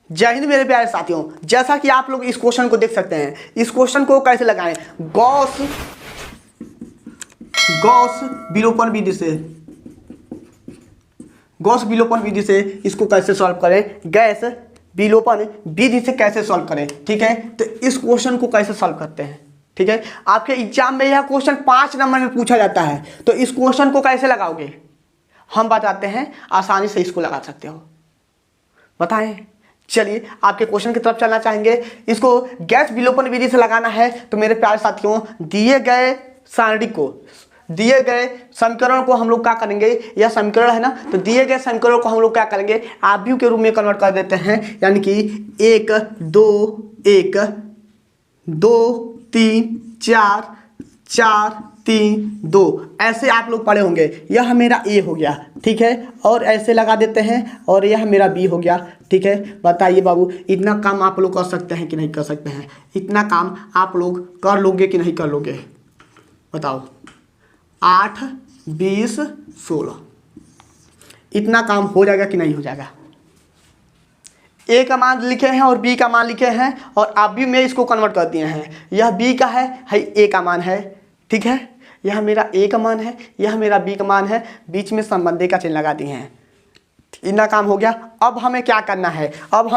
जय हिंद मेरे प्यारे साथियों। जैसा कि आप लोग इस क्वेश्चन को देख सकते हैं, इस क्वेश्चन को कैसे लगाएं, गॉस विलोपन विधि से इसको कैसे सॉल्व करें, गैस विलोपन विधि से कैसे सॉल्व करें। ठीक है, तो इस क्वेश्चन को कैसे सॉल्व करते हैं। ठीक है, आपके एग्जाम में यह क्वेश्चन 5 नंबर में पूछा जाता है, तो इस क्वेश्चन को कैसे लगाओगे हम बताते हैं, आसानी से इसको लगा सकते हो। बताएं, चलिए आपके क्वेश्चन की तरफ चलना चाहेंगे। इसको गैस विलोपन विधि से लगाना है तो मेरे प्यारे साथियों, दिए गए सारणी को, दिए गए समीकरण को हम लोग क्या करेंगे, यह समीकरण है ना, तो दिए गए समीकरण को हम लोग क्या करेंगे, आव्यूह के रूप में कन्वर्ट कर देते हैं। यानी कि 1 2 3 4 4 3 2 ऐसे आप लोग पढ़े होंगे। यह मेरा ए हो गया, ठीक है, और ऐसे लगा देते हैं, और यह मेरा बी हो गया। ठीक है, बताइए बाबू, इतना काम आप लोग कर सकते हैं कि नहीं कर सकते हैं? इतना काम आप लोग कर लोगे कि नहीं कर लोगे, बताओ। 8 20 16 इतना काम हो जाएगा कि नहीं हो जाएगा? ए का मान लिखे हैं और बी का मान लिखे हैं, और आप भी में इसको कन्वर्ट कर दिए हैं। यह बी का है ए का मान है। ठीक है, यह मेरा ए का मान है, यह मेरा बी का मान है, बीच में संबंधी का चिन्ह लगा दिए हैं। इतना काम हो गया। अब हमें क्या करना है, अब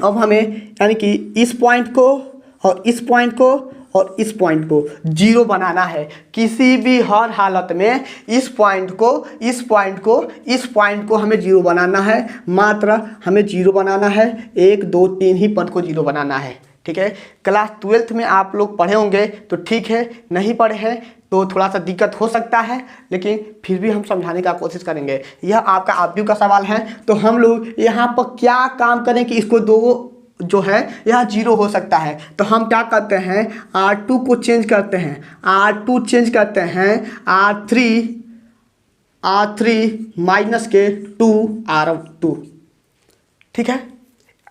हमें यानी कि इस पॉइंट को और इस पॉइंट को और इस पॉइंट को जीरो बनाना है। किसी भी हर हालत में इस पॉइंट को हमें जीरो बनाना है। मात्र हमें जीरो बनाना है, 1 2 3 ही पद को जीरो बनाना है। ठीक है, क्लास 12th में आप लोग पढ़े होंगे तो ठीक है, नहीं पढ़े हैं तो थोड़ा सा दिक्कत हो सकता है, लेकिन फिर भी हम समझाने का कोशिश करेंगे। यह आपका आव्यूह का सवाल है, तो हम लोग यहाँ पर क्या काम करें कि इसको दो जो है यह जीरो हो सकता है। तो हम क्या करते हैं, R2 को चेंज करते हैं, R2 चेंज करते हैं R3 माइनस के 2R2। ठीक है,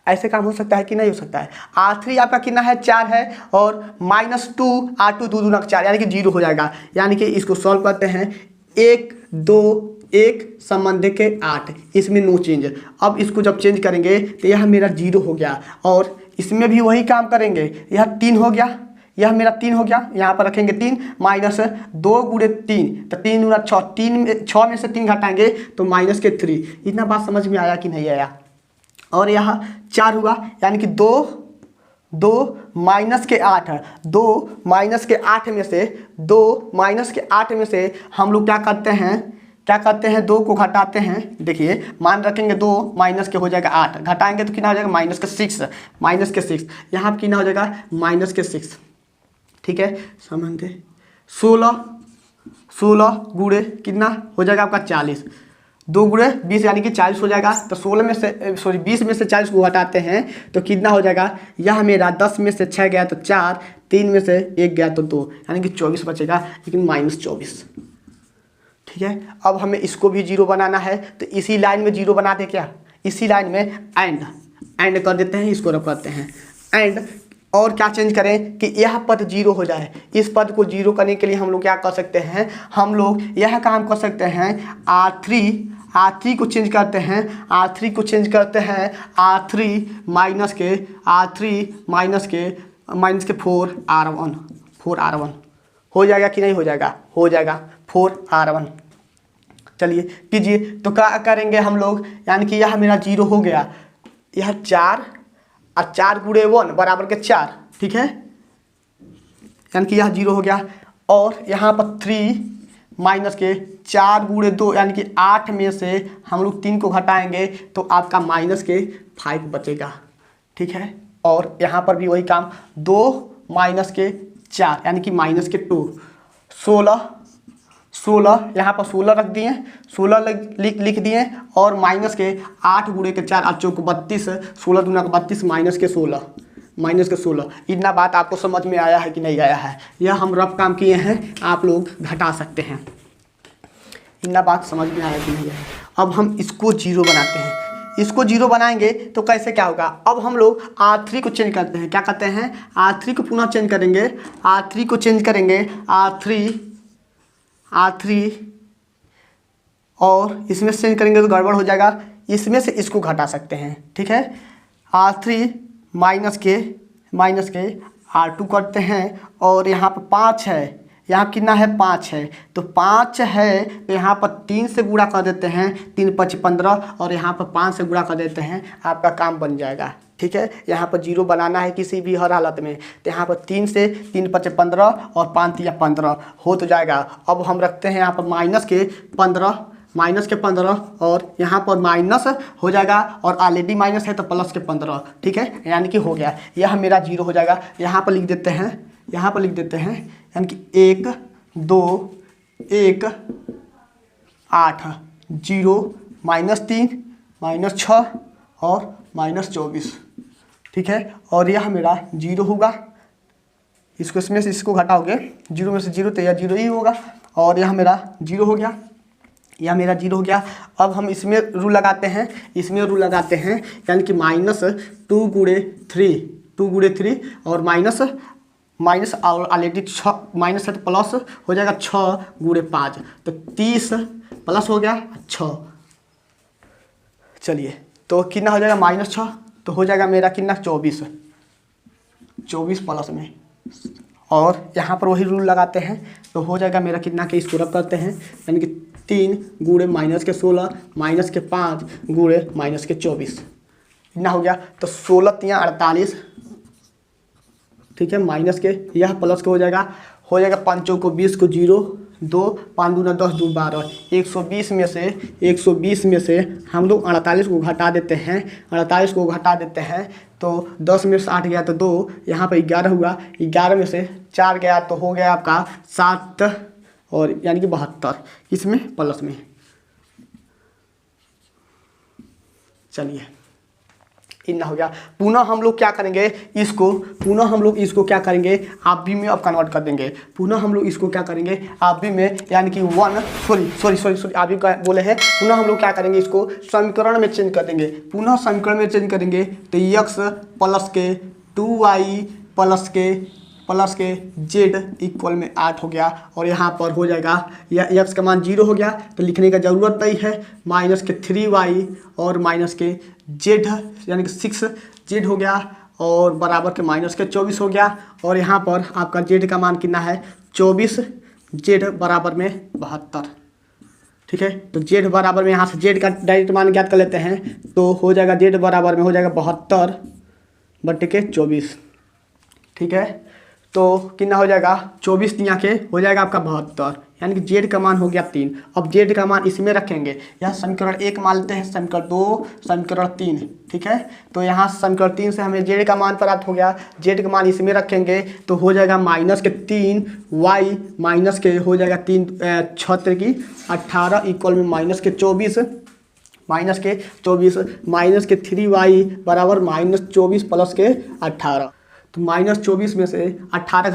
ऐसे काम हो सकता है कि नहीं हो सकता है? R3 आपका कितना है, 4 है, और माइनस 2 R2 2 दूना 4 यानी कि जीरो हो जाएगा। यानी कि इसको सॉल्व करते हैं, 1 2 1 संबंध के 8, इसमें नो चेंज। अब इसको जब चेंज करेंगे तो यह मेरा जीरो हो गया, और इसमें भी वही काम करेंगे। यह 3 हो गया, यह मेरा 3 हो गया, यहाँ पर रखेंगे 3 माइनस 2 गुणे 3 तो 3 गुना 6, 6 में से 3 घटाएंगे तो माइनस के 3। इतना बात समझ में आया कि नहीं आया? और यहाँ 4 हुआ, यानी कि 2 माइनस के 8 है, 2 माइनस के 8 में से हम लोग क्या करते हैं 2 को घटाते हैं। देखिए, मान रखेंगे 2 माइनस के हो जाएगा 8, घटाएंगे तो कितना हो जाएगा, माइनस के 6। यहाँ पर कितना हो जाएगा, माइनस के 6। ठीक है, समझे? 16 गुणे कितना हो जाएगा आपका 40, 2 गुणे 20 यानी कि 40 हो जाएगा। तो 20 में से 40 को घटाते हैं तो कितना हो जाएगा, यह मेरा 10 में से 6 गया तो 4, 3 में से 1 गया तो 2, यानी कि 24 बचेगा, लेकिन माइनस 24। ठीक है, अब हमें इसको भी जीरो बनाना है, तो इसी लाइन में जीरो बनाते क्या, इसी लाइन में एंड कर देते हैं, इसको रख करते हैं एंड। और क्या चेंज करें कि यह पद जीरो हो जाए। इस पद को जीरो करने के लिए हम लोग क्या कर सकते हैं, हम लोग यह काम कर सकते हैं, R3 को चेंज करते हैं, R3 माइनस के 4R1 हो जाएगा कि नहीं हो जाएगा? हो जाएगा, 4R1। चलिए कीजिए, तो क्या करेंगे हम लोग, यानी कि यह मेरा जीरो हो गया, यह 4 और 4 गुणे 1 बराबर के 4। ठीक है, यानी कि यह जीरो हो गया, और यहाँ पर 3 माइनस के 4 गुणे 2 यानी कि 8 में से हम लोग 3 को घटाएंगे तो आपका माइनस के 5 बचेगा। ठीक है, और यहाँ पर भी वही काम, 2 माइनस के 4 यानी कि माइनस के 2, 16 यहाँ पर 16 रख दिए, 16 लिख दिए, और माइनस के 8 गुणे के 4 8 को 32, 16 दूना का 32 माइनस के 16। इतना बात आपको समझ में आया है कि नहीं आया है? यह हम रफ काम किए हैं, आप लोग घटा सकते हैं। इतना बात समझ में आया कि नहीं आया? अब हम इसको जीरो बनाते हैं। इसको जीरो बनाएंगे तो कैसे क्या होगा, अब हम लोग R3 को चेंज करते हैं। क्या करते हैं, R3 को पुनः चेंज करेंगे, R3 और इसमें से चेंज करेंगे तो गड़बड़ हो जाएगा, इसमें से इसको घटा सकते हैं। ठीक है, R3 माइनस के R2 करते हैं और यहाँ पर 5 है, यहाँ कितना है 5 है, तो 5 है तो यहाँ पर 3 से गुणा कर देते हैं, 3 5 15 और यहाँ पर 5 से गुणा कर देते हैं, आपका काम बन जाएगा। ठीक है, यहाँ पर 0 बनाना है किसी भी हर हालत में, तो यहाँ पर 3 से 3 5 15 और 5 3 15 हो तो जाएगा। अब हम रखते हैं यहाँ पर माइनस के 15 और यहाँ पर माइनस हो जाएगा और ऑलरेडी माइनस है तो प्लस के 15। ठीक है, यानी कि हो गया, यह मेरा 0 हो जाएगा। यहाँ पर लिख देते हैं यानी कि 1 2 1 8 0 -3 -6 और -24। ठीक है, और यह मेरा 0 होगा। इसको इसमें से इसको घटाओगे, 0 में से 0 तो यह 0 ही होगा और यह मेरा 0 हो गया, यह मेरा 0 हो गया। अब हम इसमें रूल लगाते हैं, यानी कि -2 गुणे 3 और माइनस और ऑलरेडी 6 माइनस है तो प्लस हो जाएगा 6 गुणे 5 तो 30 प्लस हो गया 6। चलिए, तो कितना हो जाएगा -6 तो हो जाएगा मेरा कितना 24 प्लस में, और यहाँ पर वही रूल लगाते हैं तो हो जाएगा मेरा कितना के इसको रब करते हैं, यानी कि 3 गुणे -16 -5 गुणे -24 कितना हो गया, तो 16 3 48। ठीक है, माइनस के यह प्लस के हो जाएगा 5 को 20 को 0 2 5 दूना 10 2 12। 120 में से हम लोग 48 को घटा देते हैं, तो 10 में से 8 गया तो 2, यहाँ पर 11 हुआ, 11 में से 4 गया तो हो गया आपका 7 और यानी कि 72 इसमें प्लस में। चलिए, इतना हो गया। पुनः हम लोग क्या करेंगे, इसको क्या करेंगे आप भी में अब कन्वर्ट कर देंगे। पुनः हम लोग इसको क्या करेंगे आप भी में, यानी कि आप भी बोले हैं, पुनः हम लोग क्या करेंगे इसको समीकरण में चेंज कर देंगे। पुनः समीकरण में चेंज करेंगे तो x प्लस के 2y प्लस के z इक्वल में 8 हो गया, और यहाँ पर हो जाएगा यह x का मान 0 हो गया तो लिखने का ज़रूरत नहीं है, माइनस के 3y और माइनस के z यानी कि 6z हो गया और बराबर के -24 हो गया, और यहाँ पर आपका z का मान कितना है 24, z बराबर में 72। ठीक है, तो z बराबर में यहाँ से z का डायरेक्ट मान ज्ञात कर लेते हैं तो हो जाएगा z बराबर में हो जाएगा 72/24। ठीक है, तो कितना हो जाएगा 24 3 के हो जाएगा आपका 72, यानी कि z का मान हो गया 3। अब z का मान इसमें रखेंगे, यहाँ समीकरण 1 मान लेते हैं, समीकरण 2 समीकरण 3। ठीक है, तो यहाँ समीकरण 3 से हमें z का मान प्राप्त हो गया, z का मान इसमें रखेंगे तो हो जाएगा -3y माइनस के हो जाएगा 3 6 की 18 इक्वल में -24 माइनस के 3y बराबर -24 प्लस के 18। तो -24 में से 18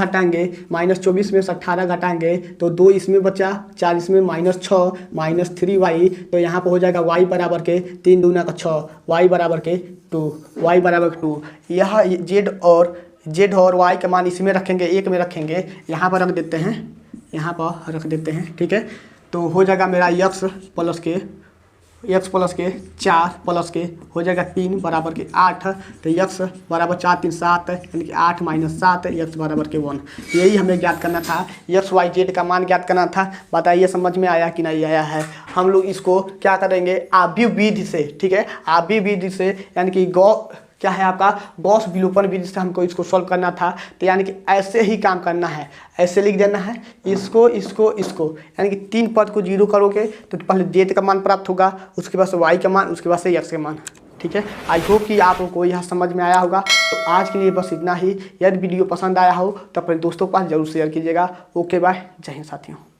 घटाएंगे, तो 2 इसमें बचा, 4 इसमें -6 -3y, तो यहाँ पर हो जाएगा y बराबर के 3 दूना का 6, y बराबर के 2। यह z और y का मान इसमें रखेंगे, 1 में रखेंगे, यहाँ पर रख देते हैं। ठीक है, तो हो जाएगा मेरा x प्लस के 4 प्लस के हो जाएगा 3 बराबर के 8, तो x बराबर 4 3 7 यानी कि 8 - 7 x बराबर के 1। यही हमें ज्ञात करना था, x y z का मान ज्ञात करना था। बताइए समझ में आया कि नहीं आया है। हम लोग इसको क्या करेंगे आव्यूह विधि से। ठीक है, आव्यूह विधि से यानी कि क्या है आपका गॉस विलोपन विधि से हमको इसको सॉल्व करना था, तो यानी कि ऐसे ही काम करना है, ऐसे लिख देना है, इसको यानी कि 3 पद को 0 करोगे तो पहले z का मान प्राप्त होगा, उसके बाद से y का मान, उसके बाद से x का मान। ठीक है, आई होप कि आप लोग को यह समझ में आया होगा। तो आज के लिए बस इतना ही। यदि वीडियो पसंद आया हो तो अपने दोस्तों के पास जरूर शेयर कीजिएगा। ओके बाय, जय हिंद साथियों।